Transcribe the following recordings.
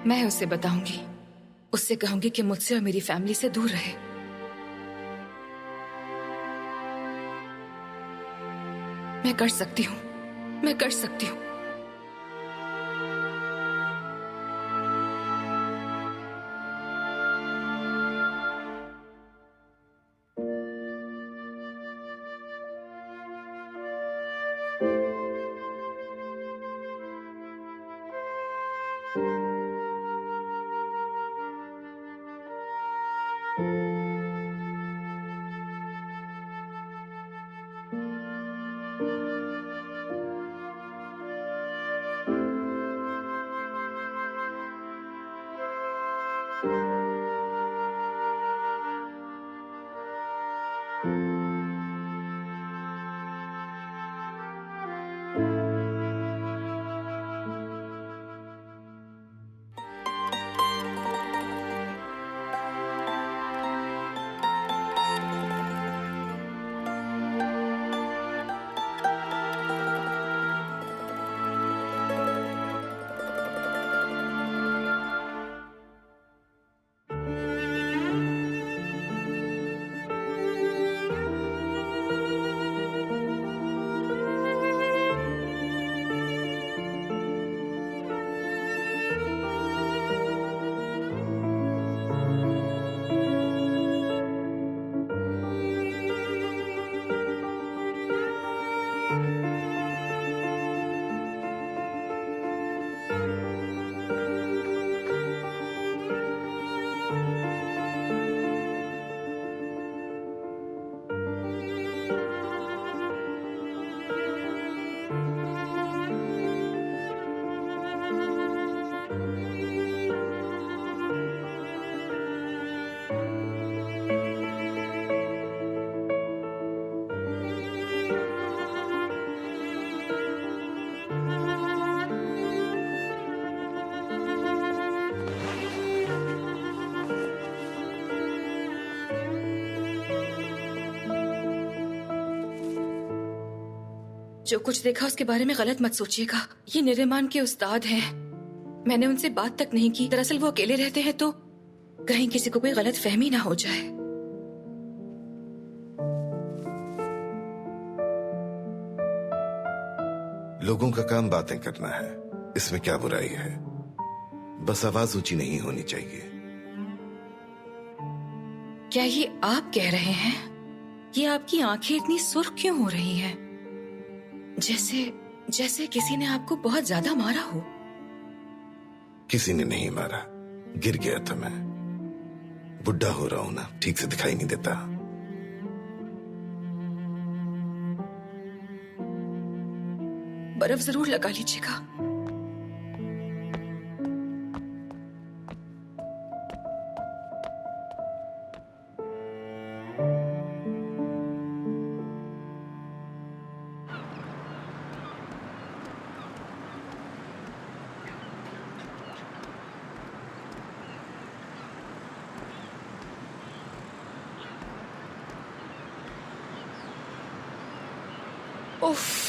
मैं उसे बताऊंगी, उससे कहूंगी कि मुझसे और मेरी फैमिली से दूर रहे। मैं कर सकती हूँ, मैं कर सकती हूँ। जो कुछ देखा उसके बारे में गलत मत सोचिएगा। ये निर्माण के उस्ताद हैं। मैंने उनसे बात तक नहीं की। दरअसल वो अकेले रहते हैं तो कहीं किसी को कोई गलत फहमी ना हो जाए। लोगों का काम बातें करना है, इसमें क्या बुराई है? बस आवाज ऊंची नहीं होनी चाहिए। क्या ये आप कह रहे हैं? ये आपकी आंखें इतनी सुर्ख क्यों हो रही हैं? जैसे किसी ने आपको बहुत ज्यादा मारा हो। किसी ने नहीं मारा, गिर गया था मैं। बुढ़ा हो रहा हूं ना, ठीक से दिखाई नहीं देता। बर्फ जरूर लगा लीजिएगा। उफ।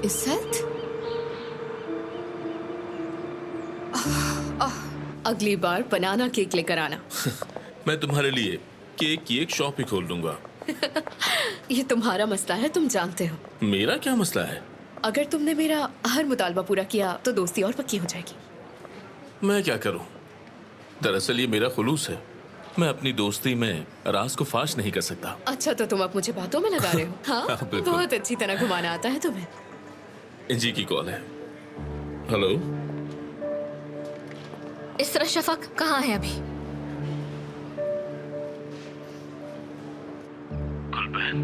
इज्जत, अगली बार बनाना केक लेकर आना। मैं तुम्हारे लिए केक की एक शॉप ही खोल दूंगा। ये तुम्हारा मसला है, तुम जानते हो। मेरा क्या मसला है? अगर तुमने मेरा हर मुतालबा पूरा किया तो दोस्ती और पक्की हो जाएगी। मैं क्या करूं? दरअसल ये मेरा खुलूस है। मैं अपनी दोस्ती में राज को फाश नहीं कर सकता। अच्छा, तो तुम अब मुझे बातों में लगा रहे हो? हाँ, बिल्कुल। बहुत अच्छी तरह घुमाना आता है तुम्हें। जी की कॉल है। हेलो, इस तरह शफक कहाँ है अभी? गुलबहन,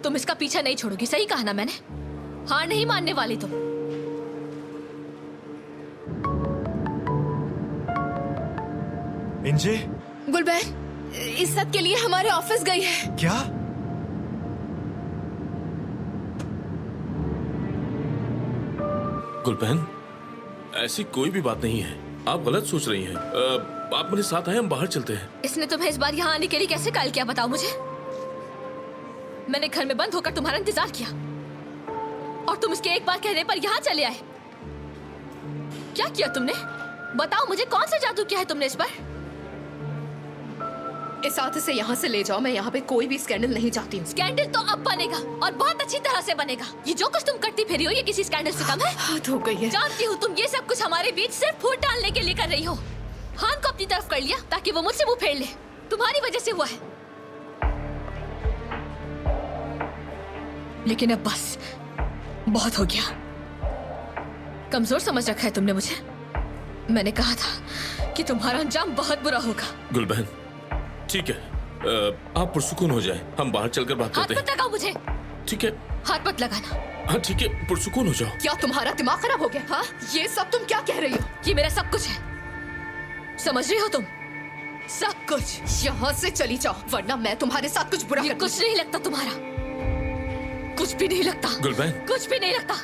तुम इसका पीछा नहीं छोड़ोगी, सही कहा ना मैंने? हार नहीं मानने वाली तुम। इंजे, गुलबहन, इज्जत के लिए हमारे ऑफिस गई है। क्या? गुलबहन, ऐसी कोई भी बात नहीं है, आप गलत सोच रही हैं। आप मेरे साथ आए, हम बाहर चलते हैं। इसने तुम्हें इस बार यहाँ आने के लिए कैसे कॉल किया, बताओ मुझे। मैंने घर में बंद होकर तुम्हारा इंतजार किया और तुम इसके एक बार कहने पर यहाँ चले आए। क्या किया तुमने? बताओ मुझे, कौन सा जादू किया है तुमने इस पर? इस हाथ से यहाँ से ले जाओ, मैं यहाँ पे कोई भी स्कैंडल नहीं चाहती हूँ। स्कैंडल तो अब बनेगा और बहुत अच्छी तरह से बनेगा। ये जो कुछ तुम करती फिरी हो, ये किसी स्कैंडल से कम है? हाथ हो गई है। जानती हूँ तुम ये सब कुछ हमारे बीच सिर्फ फूट डालने के लिए कर रही हो। हान को अपनी तरफ कर लिया ताकि वो मुझसे मुंह फेर ले। तुम्हारी वजह से हुआ है। लेकिन अब बस, बहुत हो गया। कमजोर समझ रखा है तुमने मुझे। मैंने कहा था कि तुम्हारा अंजाम बहुत बुरा होगा। गुलबहन, ठीक है, आप पुरसुकून हो जाए, हम बाहर चलकर बात हाथ करते मत लगाओ मुझे। ठीक है? हाथ मत लगाना। हाँ ठीक है, पुरसुकून हो जाओ। क्या तुम्हारा दिमाग खराब हो गया? हाँ, ये सब तुम क्या कह रही हो? ये मेरा सब कुछ है, समझ रही हो तुम? सब कुछ। यहाँ से चली जाओ वरना मैं तुम्हारे साथ कुछ बुरा ये कर कुछ नहीं लगता तुम्हारा, कुछ भी नहीं लगता। गुलबहन, कुछ भी नहीं लगता।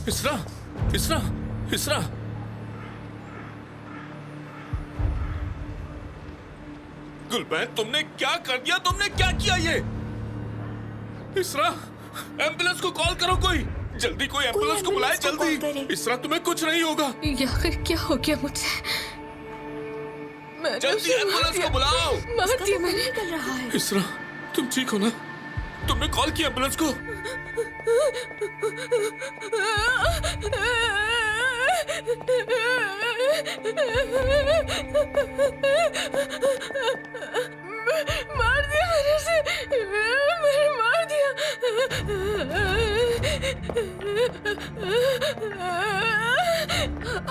इसरा, इसरा, इसरा। गुलबहन, तुमने क्या कर दिया? तुमने क्या किया ये? इसरा, एम्बुलेंस को कॉल करो। कोई जल्दी, कोई एम्बुलेंस को बुलाए जल्दी। इसरा, तुम्हें कुछ नहीं होगा। ये आखिर क्या हो गया मुझसे? जल्दी एम्बुलेंस को बुलाओ। मार दिया मैंने। इसरा, तुम ठीक हो ना? तुमने कॉल किया एम्बुलेंस को? मार दिया मैंने उसे, मैंने मार दिया।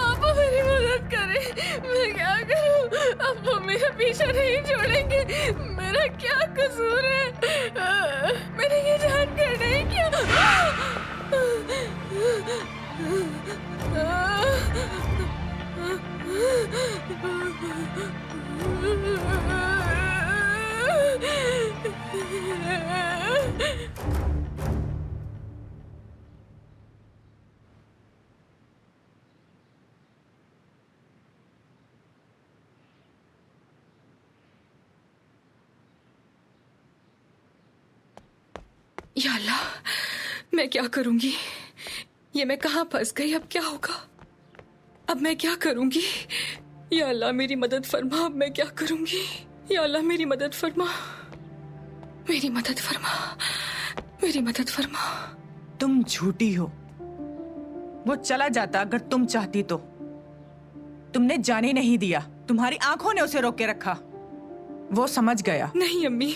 आप मेरी मदद करें, मैं क्या करूं? अब वो मेरा पीछा नहीं छोड़ेंगे। मेरा क्या कसूर है? मैंने ये जानकर नहीं किया। या अल्लाह, मैं क्या करूंगी? ये मैं कहाँ फंस गई? अब क्या होगा? अब मैं क्या करूंगी? या अल्लाह मेरी मदद फरमा। अब मैं क्या करूंगी? या अल्लाह मेरी मदद फरमा, मेरी मदद फरमा, मेरी मदद फरमा। तुम झूठी हो। वो चला जाता अगर तुम चाहती तो। तुमने जाने नहीं दिया, तुम्हारी आंखों ने उसे रोक के रखा। वो समझ गया। नहीं अम्मी,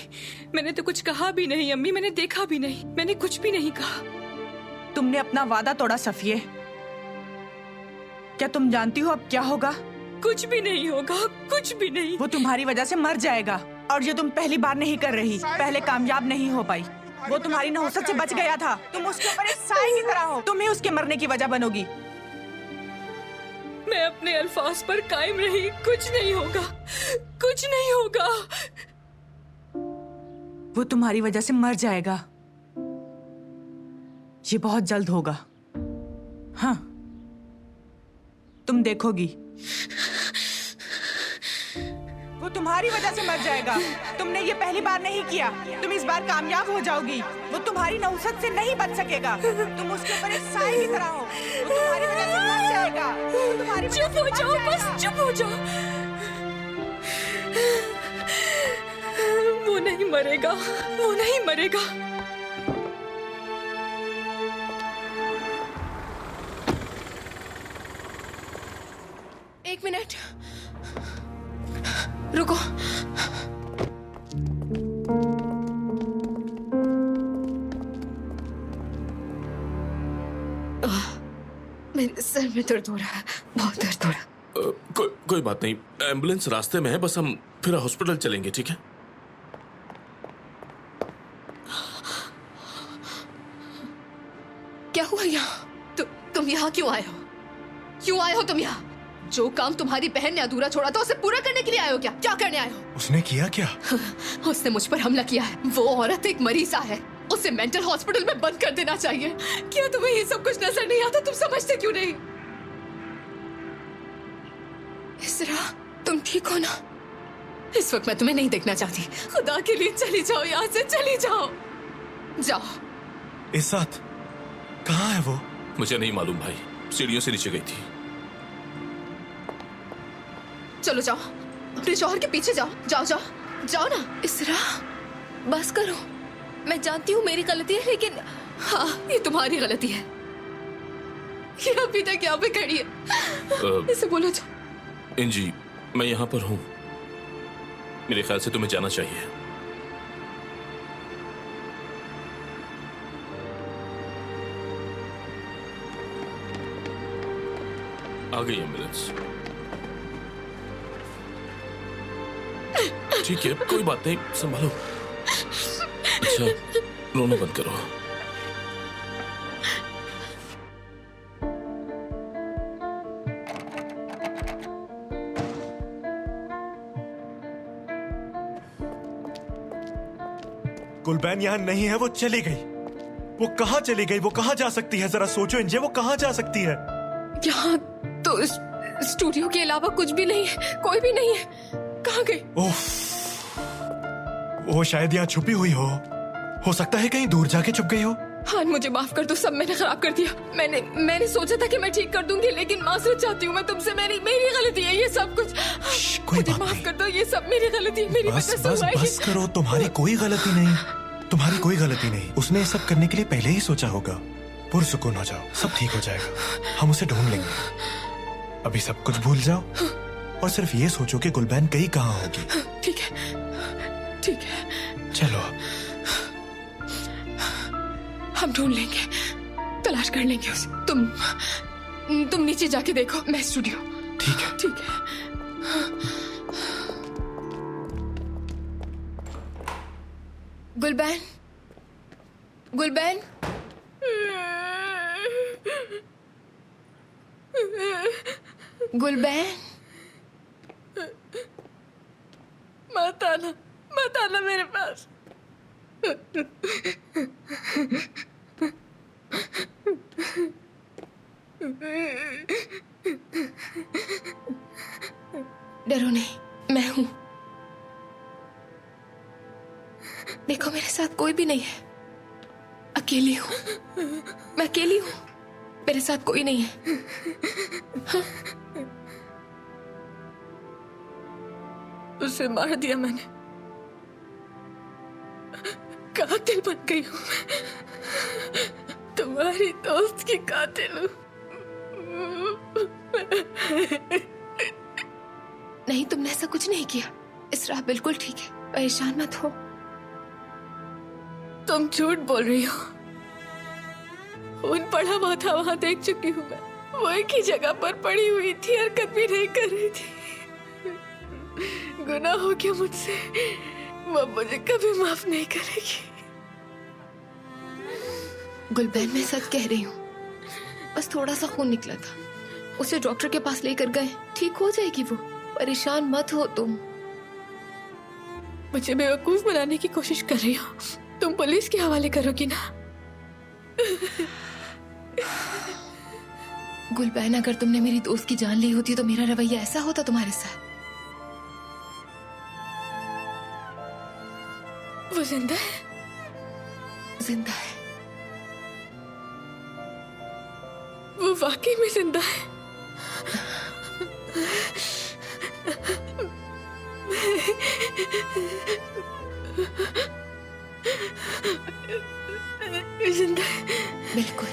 मैंने तो कुछ कहा भी नहीं। अम्मी, मैंने देखा भी नहीं, मैंने कुछ भी नहीं कहा। तुमने अपना वादा तोड़ा सफिये। क्या तुम जानती हो अब क्या होगा? कुछ भी नहीं होगा, कुछ भी नहीं। वो तुम्हारी वजह से मर जाएगा। और ये तुम पहली बार नहीं कर रही, पहले कामयाब नहीं हो पाई। वो तुम्हारी नहुसत से बच गया था। तुम उसके ऊपर एक साए की तरह हो। तुम ही उसके मरने की वजह बनोगी। मैं अपने अल्फाज पर कायम रही। कुछ नहीं होगा, कुछ नहीं होगा। वो तुम्हारी वजह से मर जाएगा। ये बहुत जल्द होगा। हाँ, तुम देखोगी। वो तुम्हारी वजह से मर जाएगा। तुमने ये पहली बार नहीं किया, तुम इस बार कामयाब हो जाओगी। वो तुम्हारी नहुसत से नहीं बच सकेगा। तुम उसके ऊपर एक साए की तरह हो। वो तुम्हारी वजह से मर जाएगा। वो तुम्हारी वजह चुप से हो मर जाओ, जाएगा। बस चुप हो जाओ। वो नहीं मरेगा, वो नहीं मरेगा। एक मिनट रुको। मेरे सर में दर्द हो रहा है, बहुत दर्द हो रहा है। कोई बात नहीं, एम्बुलेंस रास्ते में है, बस हम फिर हॉस्पिटल चलेंगे, ठीक है? क्या हुआ यहाँ? तुम यहाँ क्यों आए हो? क्यों आए हो तुम यहाँ? जो काम तुम्हारी बहन ने अधूरा छोड़ा था उसे पूरा करने के लिए आए हो क्या? क्या करने आए हो? उसने किया क्या? उसने मुझ पर हमला किया है। वो औरत एक मरीजा है, उसे मेंटल हॉस्पिटल में बंद कर देना चाहिए। क्या तुम्हें ये सब कुछ नजर नहीं आता? तुम समझते क्यों नहीं? इसरा, तुम ठीक हो ना? इस वक्त मैं तुम्हें नहीं देखना चाहती। खुदा के लिए चली जाओ यहाँ से, चली जाओ। जाओ। इस्सात, कहाँ है वो? मुझे नहीं मालूम भाई, सीढ़ियों से नीचे गई थी। चलो जाओ, अपने शौहर के पीछे जाओ, जाओ जाओ जाओ ना। इसरा, बस करो। मैं जानती हूँ मेरी गलती है, लेकिन हाँ, ये तुम्हारी गलती है। ये अभी तक यहाँ पे खड़ी है। इसे बोलो जाओ। इंजी, मैं यहाँ पर हूँ। मेरे ख्याल से तुम्हें जाना चाहिए। आ गई एम्बुलेंस। ठीक है, कोई बात नहीं, संभालो। अच्छा, रोना बंद करो। गुलबैन यहाँ नहीं है, वो चली गई। वो कहाँ चली गई? वो कहाँ जा सकती है? जरा सोचो इंजे, वो कहाँ जा सकती है? यहाँ तो स्टूडियो के अलावा कुछ भी नहीं है, कोई भी नहीं है। कहाँ गई? वो शायद यहाँ छुपी हुई हो सकता है कहीं दूर जाके छुप गई हो। हाँ, मुझे माफ कर दो, सब मैंने खराब कर दिया। मैंने सोचा था कि मैं ठीक कर दूंगी, लेकिन माफी चाहती हूँ मैं तुमसे। मेरी गलती है ये सब कुछ। कोई मुझे बात माफ नहीं। कर दो, ये सब मेरी गलती है। मेरी बस वजह बस से हुआ है बस ये। करो, तुम्हारी कोई गलती नहीं। तुम्हारी कोई गलती नहीं। उसने ये सब करने के लिए पहले ही सोचा होगा। पुरसुकून हो जाओ, सब ठीक हो जाएगा। हम उसे ढूंढ लेंगे। अभी सब कुछ भूल जाओ और सिर्फ ये सोचो कि गुलबैन कहीं कहाँ होगी। ठीक है, ठीक है। चलो हम ढूंढ लेंगे, तलाश कर लेंगे उसे। तुम नीचे जाके देखो, मैं स्टूडियो। ठीक है। ठीक है। गुलबैन, गुलबैन, गुलबैन। मत आना मेरे पास। डरो नहीं, मैं हूं। देखो, मेरे साथ कोई भी नहीं है। अकेली हूं मैं, अकेली हूं। मेरे साथ कोई नहीं है। हाँ? उसे मार दिया मैंने। कातिल बन गई हूं मैं। तुम्हारी दोस्त की कातिल हूं। नहीं, तुमने ऐसा कुछ नहीं किया। इसरा बिल्कुल ठीक है, परेशान मत हो। तुम झूठ बोल रही हो। खून पड़ा हुआ था, वहां देख चुकी हूँ मैं। वो एक ही जगह पर पड़ी हुई थी, हरकत भी नहीं कर रही थी। गुनाह हो गया मुझसे, वो मुझे कभी माफ नहीं करेगी। गुलबैन, मैं सच कह रही हूँ। बस थोड़ा सा खून निकला था, उसे डॉक्टर के पास लेकर गए। ठीक हो जाएगी वो, परेशान मत हो तुम। मुझे बेवकूफ बनाने की कोशिश कर रही हो। तुम पुलिस के हवाले करोगी ना? गुलबैन, अगर तुमने मेरी दोस्त की जान ली होती तो मेरा रवैया ऐसा होता तुम्हारे साथ? वो जिंदा है? जिंदा है। वो वाकई में जिंदा है। जिंदा है, बिल्कुल।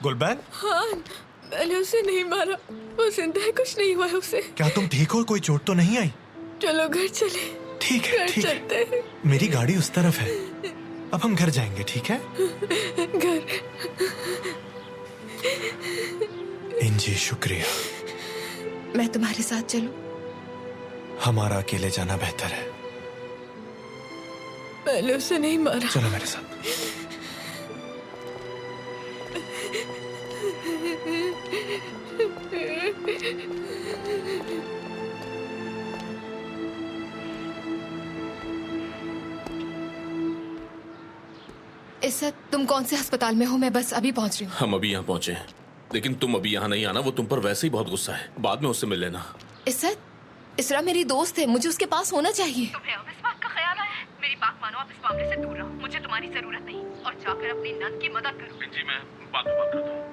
गुलबैन, हाँ, मैंने उसे नहीं मारा, वो जिंदा है, कुछ नहीं हुआ है उसे। क्या तुम ठीक हो? कोई चोट तो नहीं आई? चलो घर चले। ठीक है, घर ठीक है। चलते हैं। मेरी गाड़ी उस तरफ है। अब हम घर जाएंगे, ठीक है? घर। इंजी, शुक्रिया। मैं तुम्हारे साथ चलूं? हमारा अकेले जाना बेहतर है। मैंने उसे नहीं मारा। चलो मेरे साथ। इस्सत, तुम कौन से अस्पताल में हो? मैं बस अभी पहुंच रही हूँ। हम अभी यहाँ पहुंचे हैं, लेकिन तुम अभी यहाँ नहीं आना। वो तुम पर वैसे ही बहुत गुस्सा है, बाद में उससे मिल लेना। इस्सत, इसरा मेरी दोस्त है, मुझे उसके पास होना चाहिए। तुम्हें अब इस बात का ख्याल आया है? मेरी बात मानो, आप इस मामले से दूर रहो। मुझे तुम्हारी जरूरत नहीं, और जाकर अपनी नंद की मदद करो। जी, मैं बाद में बात करता हूँ।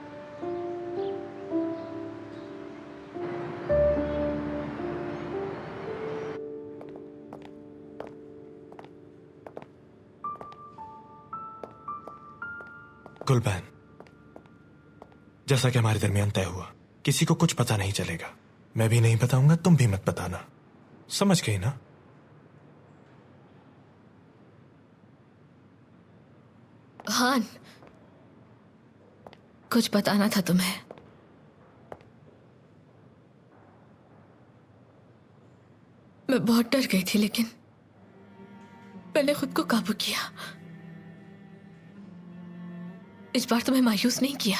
गुलबैन, जैसा कि हमारे दरमियान तय हुआ, किसी को कुछ पता नहीं चलेगा। मैं भी नहीं बताऊंगा, तुम भी मत बताना। समझ गई ना? हाँ, कुछ बताना था तुम्हें। मैं बहुत डर गई थी, लेकिन मैंने खुद को काबू किया। इस बार तुम्हें मायूस नहीं किया।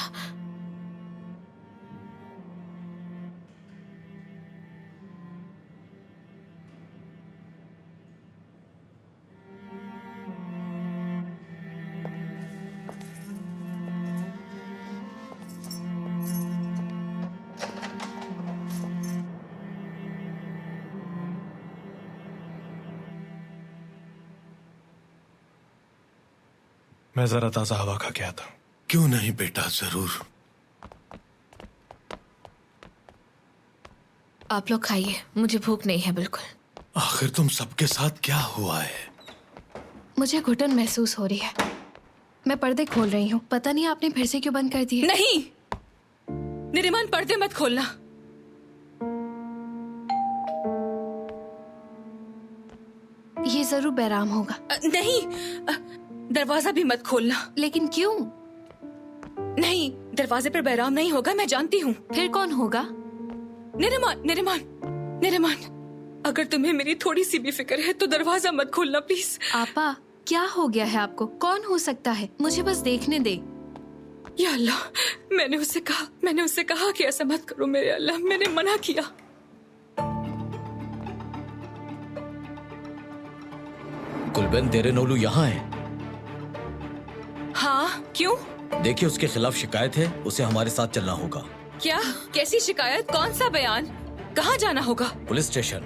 मैं जरा ताजा हवा खा के आता हूं। क्यों नहीं बेटा, जरूर। आप लोग खाइए, मुझे भूख नहीं है बिल्कुल। आखिर तुम सबके साथ क्या हुआ है? मुझे घुटन महसूस हो रही है। मैं पर्दे खोल रही हूँ। पता नहीं आपने फिर से क्यों बंद कर दिए। नहीं, निरिमान, पर्दे मत खोलना। ये जरूर बैराम होगा। नहीं, दरवाजा भी मत खोलना। लेकिन क्यों? नहीं, दरवाजे पर बैराम नहीं होगा, मैं जानती हूँ। फिर कौन होगा? निरिमान, निरिमान, निरिमान, अगर तुम्हें मेरी थोड़ी सी भी फिक्र है तो दरवाजा मत खोलना प्लीज। आपा, क्या हो गया है आपको? कौन हो सकता है? मुझे बस देखने दे। या अल्लाह, मैंने उससे कहा कि ऐसा मत करो मेरे अल्लाह, मैंने मना किया। गुलबैन, तेरे नोलू यहाँ है। हाँ, क्यों? देखिए, उसके खिलाफ शिकायत है, उसे हमारे साथ चलना होगा। क्या? कैसी शिकायत? कौन सा बयान? कहाँ जाना होगा? Police station.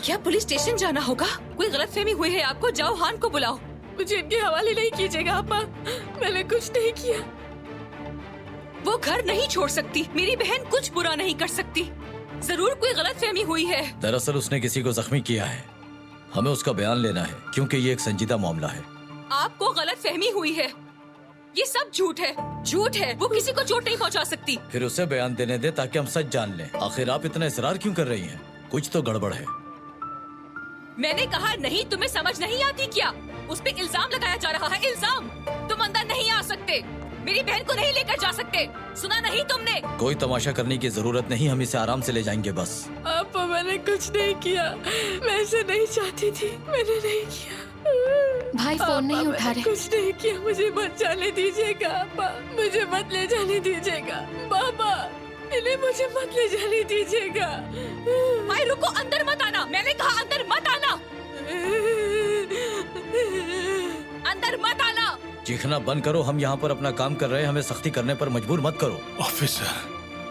क्या पुलिस स्टेशन जाना होगा? कोई गलतफहमी हुई है आपको? जाओ हान को बुलाओ। मुझे इनके हवाले नहीं कीजिएगा आपा, मैंने कुछ नहीं किया। वो घर नहीं छोड़ सकती, मेरी बहन कुछ बुरा नहीं कर सकती। जरूर कोई गलतफहमी हुई है। दरअसल उसने किसी को जख्मी किया है, हमें उसका बयान लेना है क्योंकि ये एक संजीदा मामला है। आपको गलतफहमी हुई है, ये सब झूठ है, झूठ है। वो किसी को चोट नहीं पहुंचा सकती। फिर उसे बयान देने दे ताकि हम सच जान लें। आखिर आप इतना इसरार क्यों कर रही हैं? कुछ तो गड़बड़ है। मैंने कहा नहीं, तुम्हें समझ नहीं आती क्या? उस पे इल्जाम लगाया जा रहा है, इल्जाम। तुम अंदर नहीं आ सकते, मेरी बहन को नहीं लेकर जा सकते। सुना नहीं तुमने? कोई तमाशा करने की जरूरत नहीं, हम इसे आराम से ले जाएंगे बस। आपा, मैंने कुछ नहीं किया, मैं ऐसे नहीं चाहती थी, मैंने नहीं किया। भाई फोन नहीं उठा रहे। कुछ नहीं किया, मुझे मत जाने दीजिएगा आपा, मुझे मत ले जाने दीजिएगा। बाबा, इन्हें मुझे मत ले जाने दीजिएगा। भाई रुको, अंदर मत आना, मैंने कहा अंदर मत आना, अंदर मत आना। चीखना बंद करो, हम यहाँ पर अपना काम कर रहे हैं, हमें सख्ती करने पर मजबूर मत करो। ऑफिसर,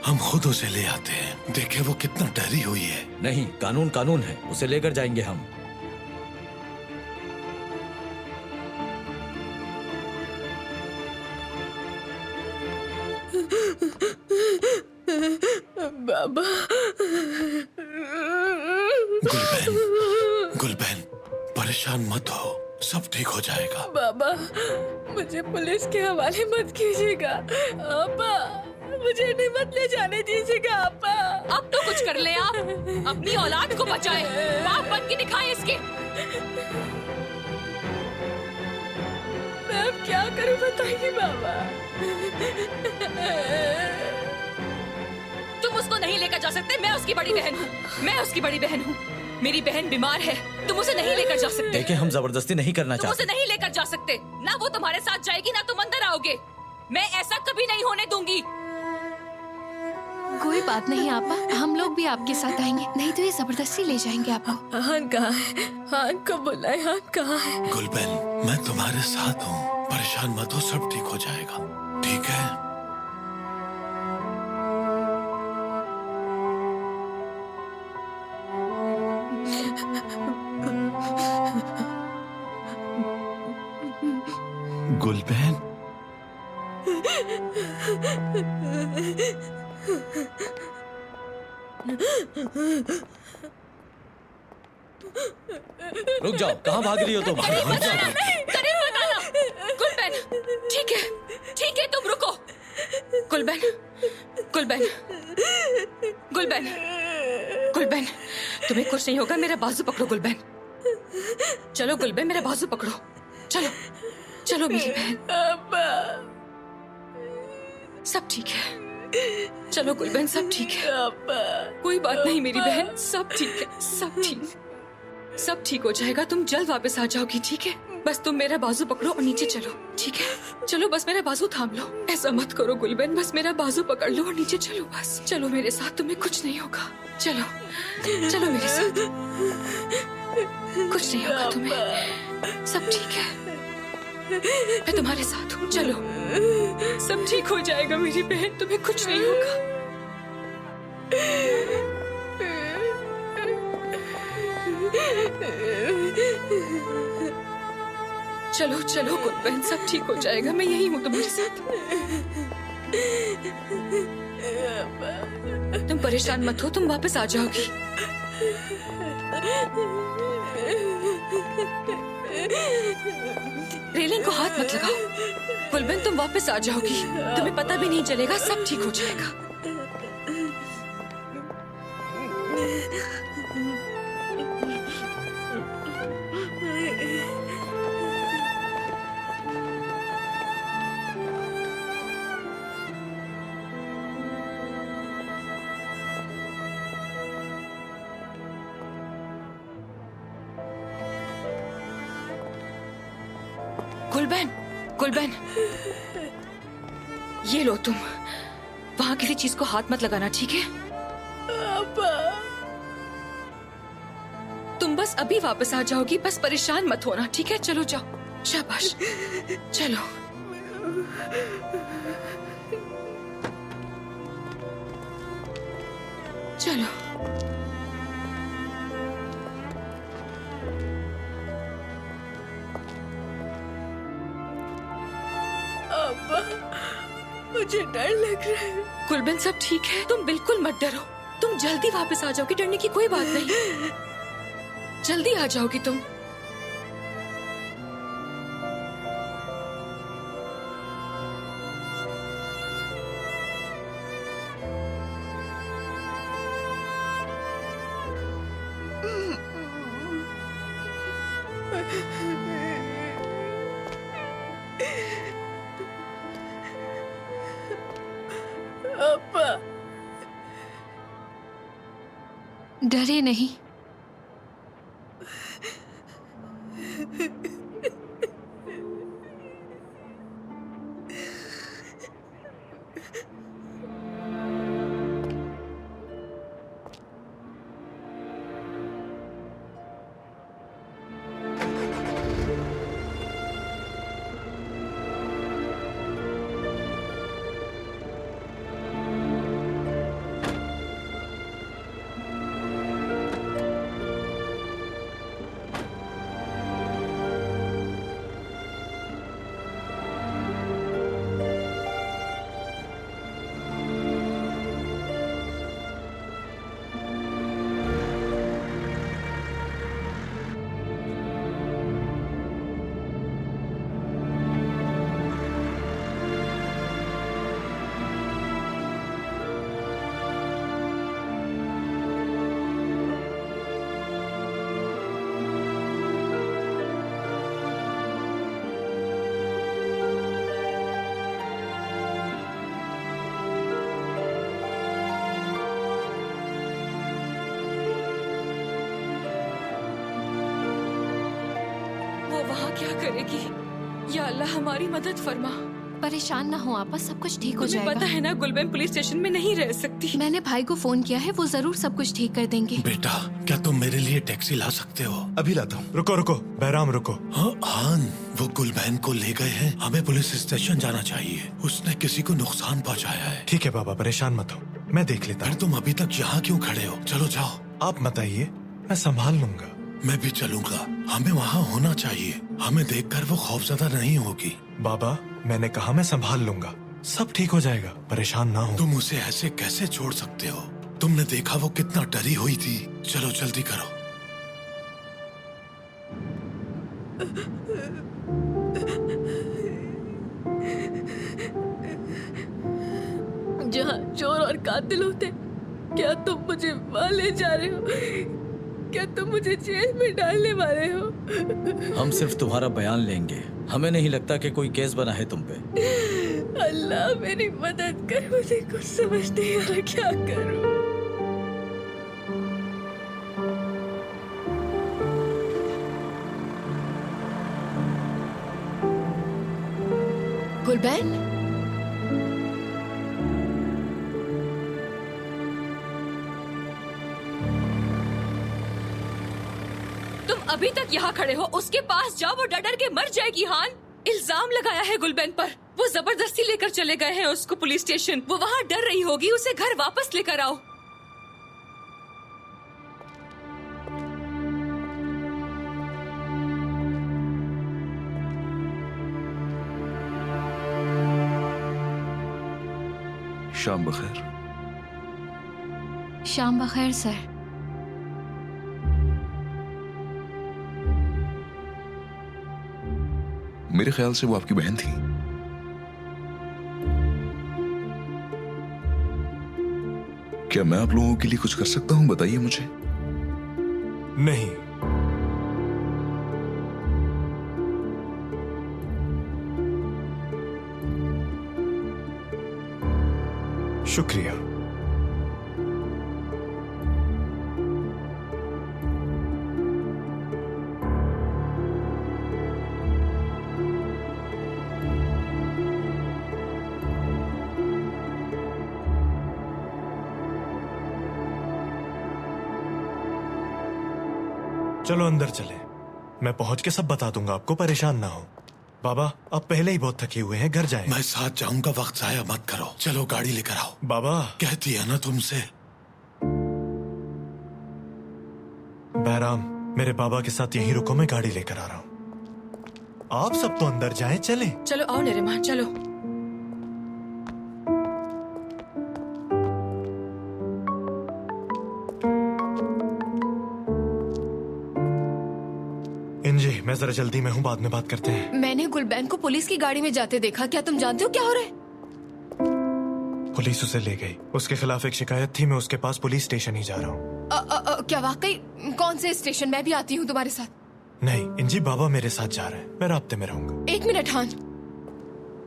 हम खुद उसे ले आते हैं, देखे वो कितना डरी हुई है। नहीं, कानून कानून है, उसे लेकर जाएंगे हम। बाबा। गुलबैन, गुलबैन, परेशान मत हो। सब ठीक हो जाएगा। बाबा, मुझे पुलिस के हवाले मत कीजिएगा। आपा, मुझे नहीं मत ले जाने दीजिएगा। आपा, अब तो कुछ कर ले आप, अपनी औलाद को बचाए, बाप बन के दिखाए इसके। मैं अब क्या करूं बताइए बाबा। तुम उसको नहीं लेकर जा सकते, मैं उसकी बड़ी बहन हूँ, मैं उसकी बड़ी बहन हूँ। मेरी बहन बीमार है, तुम उसे नहीं लेकर जा सकते। देखिए, हम जबरदस्ती नहीं करना तुम उसे चाहते। नहीं लेकर जा सकते, ना वो तुम्हारे साथ जाएगी ना तुम अंदर आओगे। मैं ऐसा कभी नहीं होने दूंगी। कोई बात नहीं आपा, हम लोग भी आपके साथ आएंगे, नहीं तो ये जबरदस्ती ले जाएंगे आपको। हान कहाँ है? हान को बुलाए, हान कहाँ है? गुलबेन, मैं तुम्हारे साथ हूँ, परेशान मत हो, सब ठीक हो जाएगा, ठीक है? गुलबेन, रुक जाओ, कहाँ भाग रही हो तुम? करीब मत आना। गुलबेन, ठीक है तुम रुको। गुलबेन, गुलबेन, गुलबेन, गुलबेन, तुम्हें कुछ नहीं होगा, मेरा बाजू पकड़ो गुलबेन। चलो गुलबेन, मेरा बाजू पकड़ो, चलो चलो मेरी बहन। सब ठीक है, चलो गुलबेन, सब ठीक है। कोई बात नहीं मेरी बहन, सब ठीक है, सब ठीक हो जाएगा। तुम जल्द वापस आ जाओगी, ठीक है? बस तुम मेरा बाजू पकड़ो और नीचे चलो, ठीक है? चलो बस मेरा बाजू थाम लो। ऐसा मत करो गुलबेन, बस मेरा बाजू पकड़ लो और नीचे चलो। बस चलो मेरे साथ, तुम्हें कुछ नहीं होगा। चलो चलो मेरे साथ, कुछ नहीं होगा तुम्हें, सब ठीक है, मैं तुम्हारे साथ हूँ। चलो, सब ठीक हो जाएगा मेरी बहन, तुम्हें कुछ नहीं होगा। चलो चलो गुलबेन, सब ठीक हो जाएगा, मैं यही हूँ तुम्हारे साथ। तुम परेशान मत हो, तुम वापस आ जाओगी। रेलिंग को हाथ मत लगाओ गुलबेन, तुम वापस आ जाओगी, तुम्हें पता भी नहीं चलेगा, सब ठीक हो जाएगा। गुलबेन, गुलबेन, ये लो तुम, वहां किसी चीज को हाथ मत लगाना, ठीक है? तुम बस अभी वापस आ जाओगी, बस परेशान मत होना, ठीक है? चलो जाओ, शाबाश, चलो। चलो मुझे डर लग रहा है। गुलबेन, सब ठीक है, तुम बिल्कुल मत डरो, तुम जल्दी वापस आ जाओगी, डरने की कोई बात नहीं, जल्दी आ जाओगी तुम। डरे नहीं। कहाँ क्या करेगी। या अल्लाह हमारी मदद फरमा। परेशान ना हो आपा, सब कुछ ठीक हो तुम्हें जाएगा। पता है ना गुलबेन पुलिस स्टेशन में नहीं रह सकती। मैंने भाई को फोन किया है, वो जरूर सब कुछ ठीक कर देंगे। बेटा, क्या तुम मेरे लिए टैक्सी ला सकते हो? अभी लाता हूँ। रुको रुको बहराम रुको। हाँ हान, वो गुलबहन को ले गए हैं। हमें पुलिस स्टेशन जाना चाहिए। उसने किसी को नुकसान पहुंचाया है। ठीक है बाबा, परेशान मत हो, मैं देख लेता फिर हूँ। तुम अभी तक यहाँ क्यों खड़े हो? चलो जाओ। आप मत आइए, मैं संभाल लूंगा। मैं भी चलूंगा। हमें वहाँ होना चाहिए। हमें देखकर वो खौफजदा नहीं होगी। बाबा, मैंने कहा मैं संभाल लूंगा, सब ठीक हो जाएगा, परेशान ना हो। तुम उसे ऐसे कैसे छोड़ सकते हो? तुमने देखा वो कितना डरी हुई थी। चलो जल्दी करो। जहाँ चोर और कातिल होते, क्या तुम मुझे वहाँ ले जा रहे हो? क्या तुम मुझे जेल में डालने वाले हो? हम सिर्फ तुम्हारा बयान लेंगे। हमें नहीं लगता कि कोई केस बना है तुम पे। अल्लाह मेरी मदद कर, मुझे कुछ समझ नहीं आ रहा क्या करूं। गुलबहन, तुम अभी तक यहाँ खड़े हो, उसके पास जाओ, वो डर डर के मर जाएगी। हान इल्जाम लगाया है गुलबेन पर। वो जबरदस्ती लेकर चले गए हैं उसको पुलिस स्टेशन। वो वहाँ डर रही होगी, उसे घर वापस लेकर आओ। शाम बखैर। शाम बखैर सर। मेरे ख्याल से वो आपकी बहन थी। क्या मैं आप लोगों के लिए कुछ कर सकता हूं? बताइए मुझे। नहीं, शुक्रिया। चलो अंदर चले, मैं पहुंच के सब बता दूंगा आपको, परेशान ना हो। बाबा, आप पहले ही बहुत थके हुए हैं, घर जाएं। मैं साथ जाऊंगा, वक्त जाया मत करो। चलो गाड़ी लेकर आओ। बाबा, कहती है ना तुमसे। बहराम, मेरे बाबा के साथ यहीं रुको, मैं गाड़ी लेकर आ रहा हूँ। आप सब तो अंदर जाएं, चलें। चलो आओ नरिमान, चलो। इंजी, मैं जरा जल्दी में हूँ, बाद में बात करते हैं। मैंने गुलबहन को पुलिस की गाड़ी में जाते देखा। क्या तुम जानते हो क्या हो रहा है? पुलिस उसे ले गई। उसके खिलाफ एक शिकायत थी, मैं उसके पास पुलिस स्टेशन ही जा रहा हूँ। क्या वाकई? कौन से स्टेशन? मैं भी आती हूँ तुम्हारे साथ। नहीं इंजी, बाबा मेरे साथ जा रहे हैं, मैं राब्ते में रहूंगा। एक मिनट हान,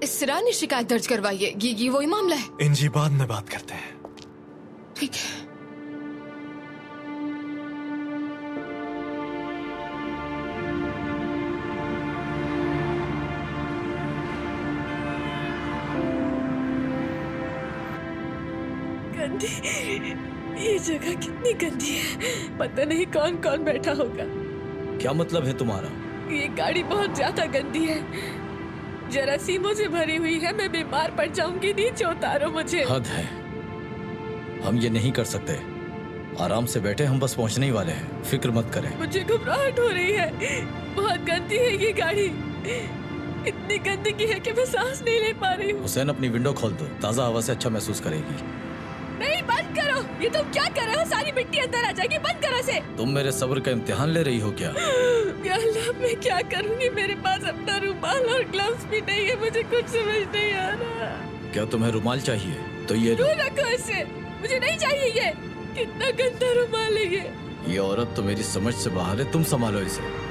इसरा ने शिकायत दर्ज करवाई है। ये वही मामला है? इंजी, बाद में बात करते हैं। ठीक है। गंदी, ये जगह कितनी गंदी है। पता नहीं कौन कौन बैठा होगा। क्या मतलब है तुम्हारा? ये गाड़ी बहुत ज्यादा गंदी है, जरासीमों से भरी हुई है। मैं बीमार पड़ जाऊंगी, नीचे उतारो मुझे। हद है, हम ये नहीं कर सकते। आराम से बैठे, हम बस पहुंचने ही वाले हैं, फिक्र मत करें। मुझे घबराहट हो रही है, बहुत गंदी है ये गाड़ी। इतनी गंदगी है कि मैं सांस नहीं ले पा रही हूँ। हुसैन, अपनी विंडो खोल दो, ताज़ा हवा से अच्छा महसूस करेगी। नहीं, बंद करो। ये तुम क्या कर रहे हो? सारी मिट्टी अंदर आ जाएगी। बंद करो इसे। तुम मेरे सब्र का इम्तिहान ले रही हो क्या? या अल्लाह, मैं क्या करूंगी? मेरे पास अपना रुमाल और ग्लव्स भी नहीं है। मुझे कुछ समझ नहीं आ रहा। क्या तुम्हें रुमाल चाहिए? तो ये लो। दूर रखो इसे, मुझे नहीं चाहिए ये। कितना गंदा रुमाल है ये। ये औरत तो मेरी समझ से बाहर है, तुम संभालो इसे।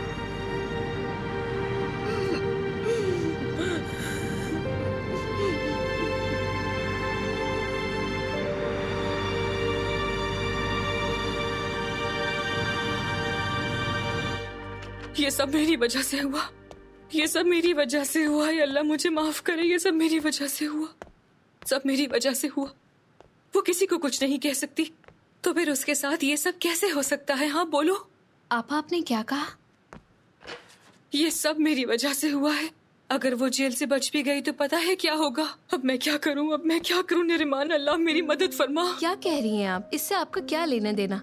ये सब मेरी वजह से हुआ। ये सब मेरी वजह से हुआ है अल्लाह, मुझे माफ करे। ये सब मेरी वजह से हुआ, सब मेरी वजह से हुआ। वो किसी को कुछ नहीं कह सकती, तो फिर उसके साथ ये सब कैसे हो सकता है? हाँ बोलो। आपा, आपने क्या कहा? ये सब मेरी वजह से हुआ है। अगर वो जेल से बच भी गई तो पता है क्या होगा? अब मैं क्या करूं? अब मैं क्या करूं? नरिमान, अल्लाह मेरी मदद फरमा। क्या कह रही हैं आप? इससे आपका क्या लेना देना?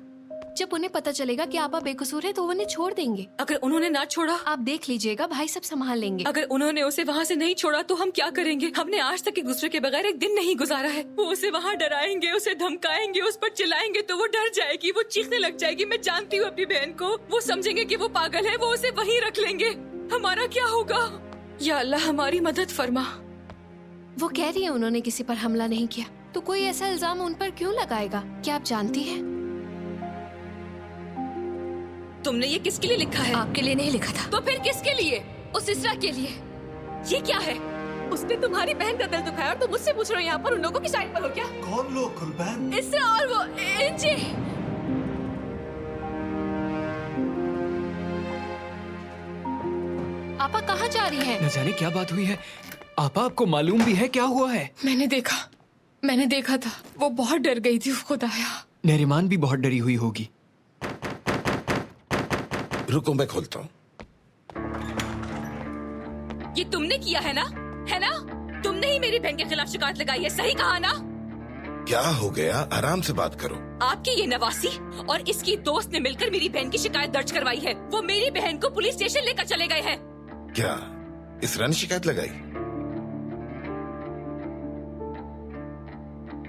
जब उन्हें पता चलेगा कि आपा बेकसूर है तो वो उन्हें छोड़ देंगे। अगर उन्होंने ना छोड़ा? आप देख लीजिएगा, भाई सब संभाल लेंगे। अगर उन्होंने उसे वहाँ से नहीं छोड़ा तो हम क्या करेंगे? हमने आज तक एक दूसरे के बगैर एक दिन नहीं गुजारा है। वो उसे वहाँ डराएंगे, उसे धमकाएंगे, उस पर चिल्लाएंगे तो वो डर जाएगी, वो चीखने लग जाएगी। मैं जानती हूँ अपनी बहन को। वो समझेंगे कि वो पागल है, वो उसे वहीं रख लेंगे। हमारा क्या होगा? या अल्लाह हमारी मदद फरमा। वो कह रही है उन्होंने किसी पर हमला नहीं किया, तो कोई ऐसा इल्जाम उन पर क्यों लगाएगा? क्या आप जानती हैं? तुमने ये किसके लिए लिखा है? आपके लिए नहीं लिखा था। तो फिर किसके लिए? उस इसरा के लिए। ये क्या है? उसने तुम्हारी बहन का दिल दुखाया और तुम मुझसे पूछ रहे हो यहाँ पर उन लोगों की साइड पर हो क्या? कौन लोग गुलबैन? इसरा और वो इंजी। आपा कहाँ जा रही हैं? न जाने क्या बात हुई है। आपा, आपको मालूम भी है क्या हुआ है? मैंने देखा था। वो बहुत डर गई थी। खुदाया, नरिमान भी बहुत डरी हुई होगी। रुको, मैं खोलता हूँ। ये तुमने किया है ना? है ना? तुमने ही मेरी बहन के खिलाफ शिकायत लगाई है, सही कहा ना? क्या हो गया? आराम से बात करो। आपकी ये नवासी और इसकी दोस्त ने मिलकर मेरी बहन की शिकायत दर्ज करवाई है। वो मेरी बहन को पुलिस स्टेशन लेकर चले गए हैं। क्या इसरा ने शिकायत लगाई?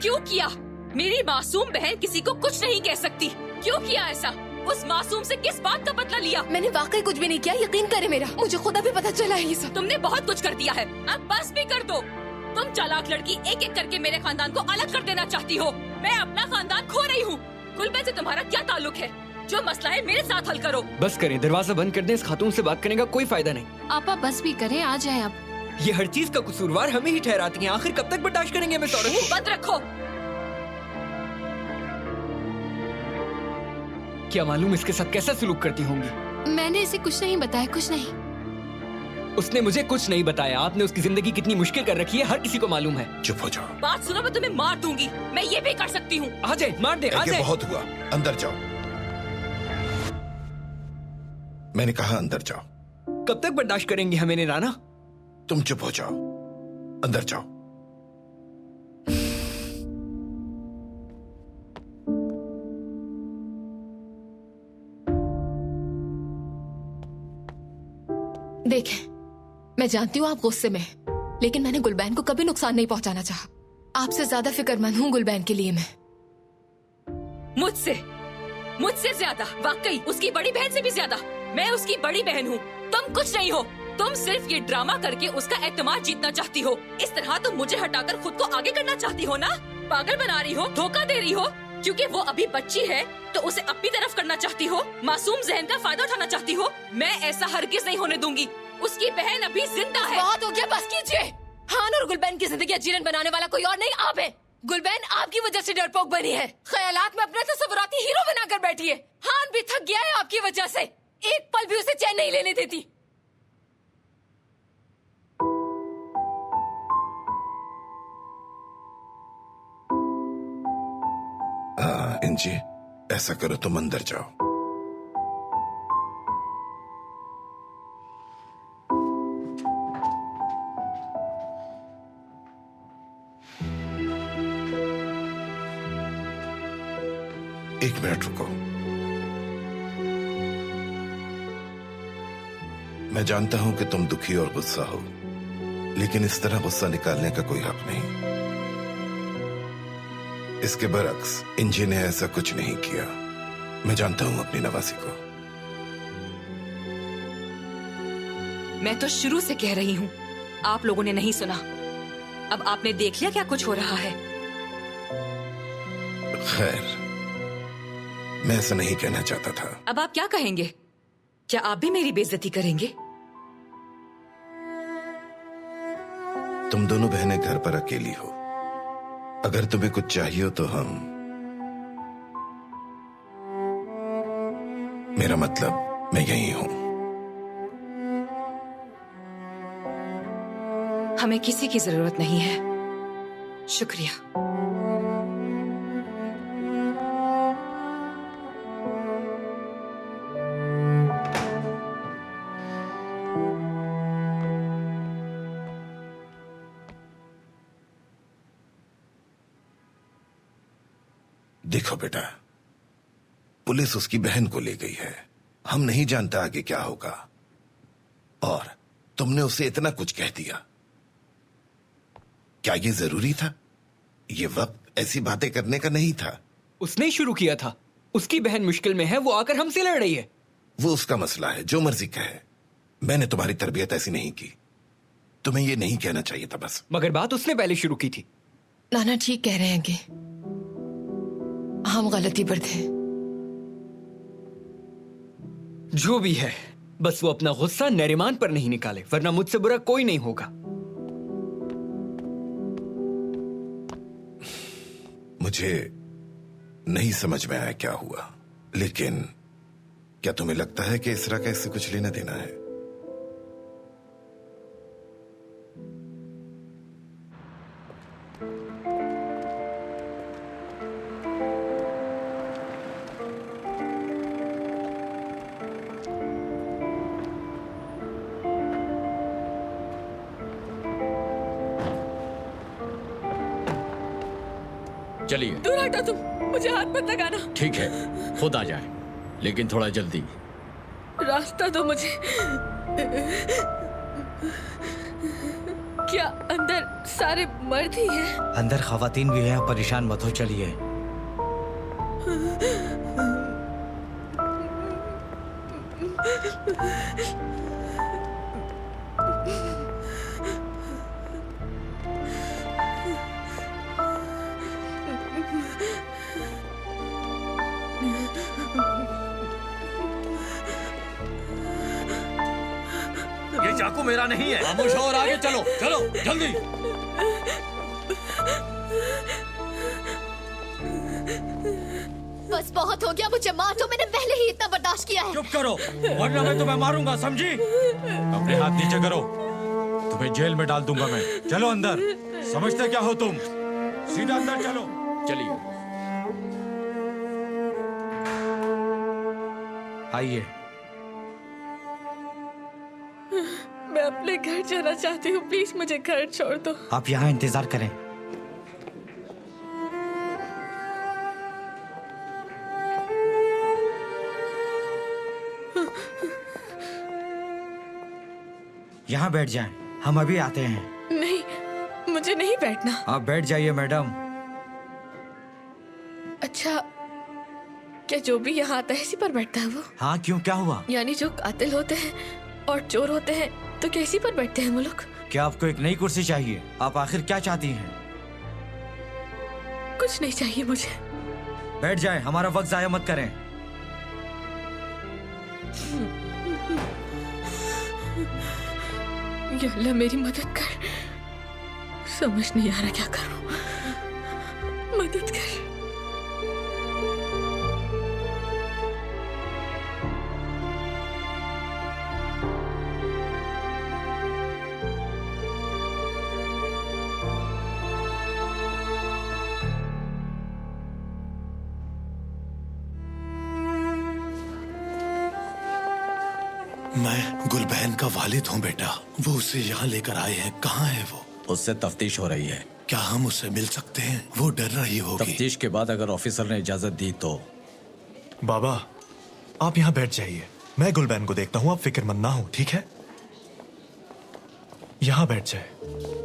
क्यों किया? मेरी मासूम बहन किसी को कुछ नहीं कह सकती। क्यों किया ऐसा? उस मासूम से किस बात का बदला लिया? मैंने वाकई कुछ भी नहीं किया, यकीन करे मेरा। मुझे खुद अभी पता चला है ये सब। तुमने बहुत कुछ कर दिया है, अब बस भी कर दो। तुम चालाक लड़की एक एक करके मेरे खानदान को अलग कर देना चाहती हो। मैं अपना खानदान खो रही हूँ। गुलबैन से तुम्हारा क्या ताल्लुक है? जो मसला है मेरे साथ हल करो। बस करें, दरवाजा बंद कर दें। इस खातून से बात करने का कोई फायदा नहीं। आपा बस भी करें, आ जाए अब। ये हर चीज का कसूरवार हमें ही ठहराती हैं। आखिर कब तक बर्दाश्त करेंगे हम इस औरत को? बंद रखो। क्या मालूम इसके साथ कैसा सलूक करती होंगी। मैंने इसे कुछ नहीं बताया, कुछ नहीं। उसने मुझे कुछ नहीं बताया। आपने उसकी जिंदगी कितनी मुश्किल कर रखी है हर किसी को मालूम है। चुप हो जाओ। बात सुनो, मैं तुम्हें मार दूंगी। मैं ये भी कर सकती हूँ। आ जाए, मार दे, आ जाए। बहुत हुआ, अंदर जाओ। मैंने कहा अंदर जाओ। कब तक बर्दाश्त करेंगे हमें राना? तुम चुप हो जाओ, अंदर जाओ। देखें, मैं जानती हूँ आप गुस्से में, लेकिन मैंने गुलबैन को कभी नुकसान नहीं पहुंचाना चाहा। आपसे ज्यादा फिक्रमंद हूँ गुलबैन के लिए मैं। मुझसे ज्यादा, वाकई उसकी बड़ी बहन से भी ज्यादा। मैं उसकी बड़ी बहन हूँ, तुम कुछ नहीं हो। तुम सिर्फ ये ड्रामा करके उसका एतमाद जीतना चाहती हो। इस तरह तुम मुझे हटाकर खुद को आगे करना चाहती हो ना? पागल बना रही हो, धोखा दे रही हो। क्योंकि वो अभी बच्ची है तो उसे अपनी तरफ करना चाहती हो, मासूम जहन का फायदा उठाना चाहती हो। मैं ऐसा हरगिज नहीं होने दूंगी। उसकी बहन अभी जिंदा है। बहुत हो गया, बस कीजिए। हान और गुलबैन की जिंदगी जीवन बनाने वाला कोई और नहीं, आप हैं। गुलबैन आपकी वजह से डरपोक बनी है, ख्यालात में अपना तस्वुराती हीरो बनाकर बैठी है। हान भी थक गया है आपकी वजह से, एक पल भी उसे चैन नहीं लेने देती। इंजी, ऐसा करो, तुम अंदर जाओ। एक मिनट रुको। मैं जानता हूं कि तुम दुखी और गुस्सा हो, लेकिन इस तरह गुस्सा निकालने का कोई हक नहीं। इसके बरक्स इंजी ने ऐसा कुछ नहीं किया। मैं जानता हूं अपनी नवासी को। मैं तो शुरू से कह रही हूँ, आप लोगों ने नहीं सुना। अब आपने देख लिया क्या कुछ हो रहा है। खैर, मैं ऐसा नहीं कहना चाहता था। अब आप क्या कहेंगे? क्या आप भी मेरी बेइज्जती करेंगे? तुम दोनों बहनें घर पर अकेली हो। अगर तुम्हें कुछ चाहिए हो तो मेरा मतलब मैं यही हूं। हमें किसी की जरूरत नहीं है। शुक्रिया। देखो बेटा, पुलिस उसकी बहन को ले गई है। हम नहीं जानता आगे क्या होगा, और तुमने उसे इतना कुछ कह दिया। क्या ये जरूरी था? ये वक्त ऐसी बातें करने का नहीं था। उसने ही शुरू किया था। उसकी बहन मुश्किल में है, वो आकर हमसे लड़ रही है। वो उसका मसला है, जो मर्जी कहे। मैंने तुम्हारी तरबियत ऐसी नहीं की। तुम्हें ये नहीं कहना चाहिए था बस। मगर बात उसने पहले शुरू की थी। नाना ठीक कह रहे हैं कि हम गलती पर थे। जो भी है, बस वो अपना गुस्सा नरिमान पर नहीं निकाले, वरना मुझसे बुरा कोई नहीं होगा। मुझे नहीं समझ में आया क्या हुआ, लेकिन क्या तुम्हें लगता है कि इसरा का इससे कुछ लेना देना है? चलिए। दूर हटो तुम, मुझे हाथ मत लगाना। ठीक है, खुद आ जाए, लेकिन थोड़ा जल्दी। रास्ता दो मुझे। क्या अंदर सारे मर्द ही हैं? अंदर खवातीन भी हैं, परेशान मत हो, चलिए। ये चाकू मेरा नहीं है। खामोश हो और आगे चलो, चलो जल्दी। बस बहुत हो गया, मुझे मार दो, मैंने पहले ही इतना बर्दाश्त किया है। चुप करो, वरना मैं तुम्हें मारूंगा, समझी? अपने हाथ नीचे करो, तुम्हें जेल में डाल दूंगा मैं। चलो अंदर। समझते क्या हो तुम? सीधा अंदर चलो। चलिए। आइए। मैं अपने घर जाना चाहती हूँ, प्लीज मुझे घर छोड़ दो। आप यहाँ इंतजार करें। यहाँ बैठ जाएं, हम अभी आते हैं। नहीं, मुझे नहीं बैठना। आप बैठ जाइए मैडम। अच्छा, क्या जो भी यहाँ आता है इसी पर बैठता है वो? हाँ, क्यों, क्या हुआ? यानी जो कातिल होते हैं और चोर होते हैं तो कैसी पर बैठते हैं वो लोग? क्या आपको एक नई कुर्सी चाहिए? आप आखिर क्या चाहती हैं? कुछ नहीं चाहिए मुझे। बैठ जाएं, हमारा वक्त जाया मत करें। या अल्लाह मेरी मदद कर, समझ नहीं आ रहा क्या करूं। मदद कर। मैं गुलबहन का वालिद हूँ बेटा। वो उसे यहाँ लेकर आए हैं, कहाँ है वो? उससे तफ्तीश हो रही है। क्या हम उससे मिल सकते हैं? वो डर रही होगी। तफ्तीश के बाद अगर ऑफिसर ने इजाजत दी तो। बाबा, आप यहाँ बैठ जाइए, मैं गुलबहन को देखता हूँ। आप फिक्रमंद ना हो, ठीक है? यहाँ बैठ जाए।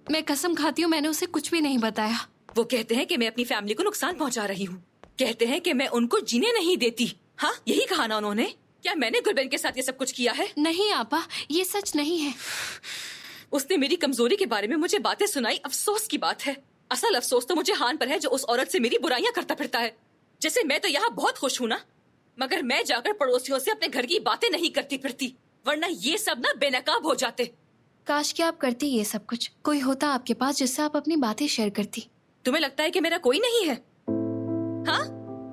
मैं कसम खाती हूँ, मैंने उसे कुछ भी नहीं बताया। वो कहते हैं कि मैं अपनी फैमिली को नुकसान पहुंचा रही हूँ। कहते हैं कि मैं उनको जीने नहीं देती। हाँ, यही कहा ना उन्होंने? क्या मैंने गुलबहन के साथ ये सब कुछ किया है? नहीं आपा, ये सच नहीं है। उसने मेरी कमजोरी के बारे में मुझे बातें सुनाई। अफसोस की बात है। असल अफसोस तो मुझे हान पर है जो उस औरत से मेरी बुराइयां करता फिरता है। जैसे मैं तो यहाँ बहुत खुश हूँ ना, मगर मैं जाकर पड़ोसियों से अपने घर की बातें नहीं करती फिरती, वरना ये सब ना बेनकाब हो जाते। काश कि आप करती ये सब कुछ। कोई होता आपके पास जिससे आप अपनी बातें शेयर करती। तुम्हें लगता है कि मेरा कोई नहीं है? हाँ,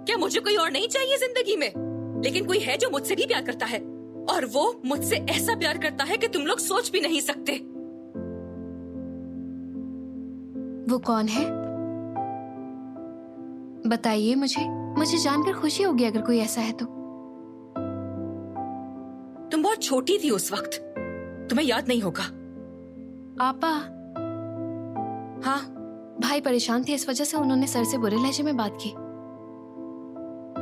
क्या मुझे कोई और नहीं चाहिए जिंदगी में? लेकिन कोई है जो मुझसे भी प्यार करता है, और वो मुझसे ऐसा प्यार करता है कि तुम लोग सोच भी नहीं सकते। वो कौन है? बताइए मुझे जानकर खुशी होगी अगर कोई ऐसा है तो। तुम बहुत छोटी थी उस वक्त, तुम्हें याद नहीं होगा। आपा? हाँ। भाई परेशान थे, इस वजह से उन्होंने सर से बुरे लहजे में बात की।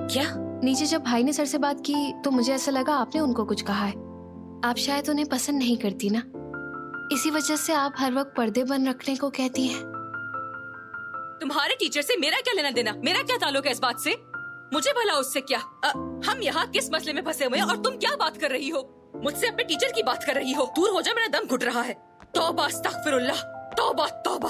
क्या? नीचे जब भाई ने सर से बात की तो मुझे ऐसा लगा आपने उनको कुछ कहा है। आप शायद उन्हें पसंद नहीं करती ना, इसी वजह से आप हर वक्त पर्दे बंद रखने को कहती हैं। तुम्हारे टीचर से मेरा क्या लेना देना? मेरा क्या ताल्लुक है इस बात से? मुझे भला उससे क्या? हम यहाँ किस मसले में फंसे हुए हैं और तुम क्या बात कर रही हो? मुझसे अपने टीचर की बात कर रही हो? दूर हो जा, मेरा दम घुट रहा है। तौबा अस्तगफिरुल्लाह, तौबा तौबा।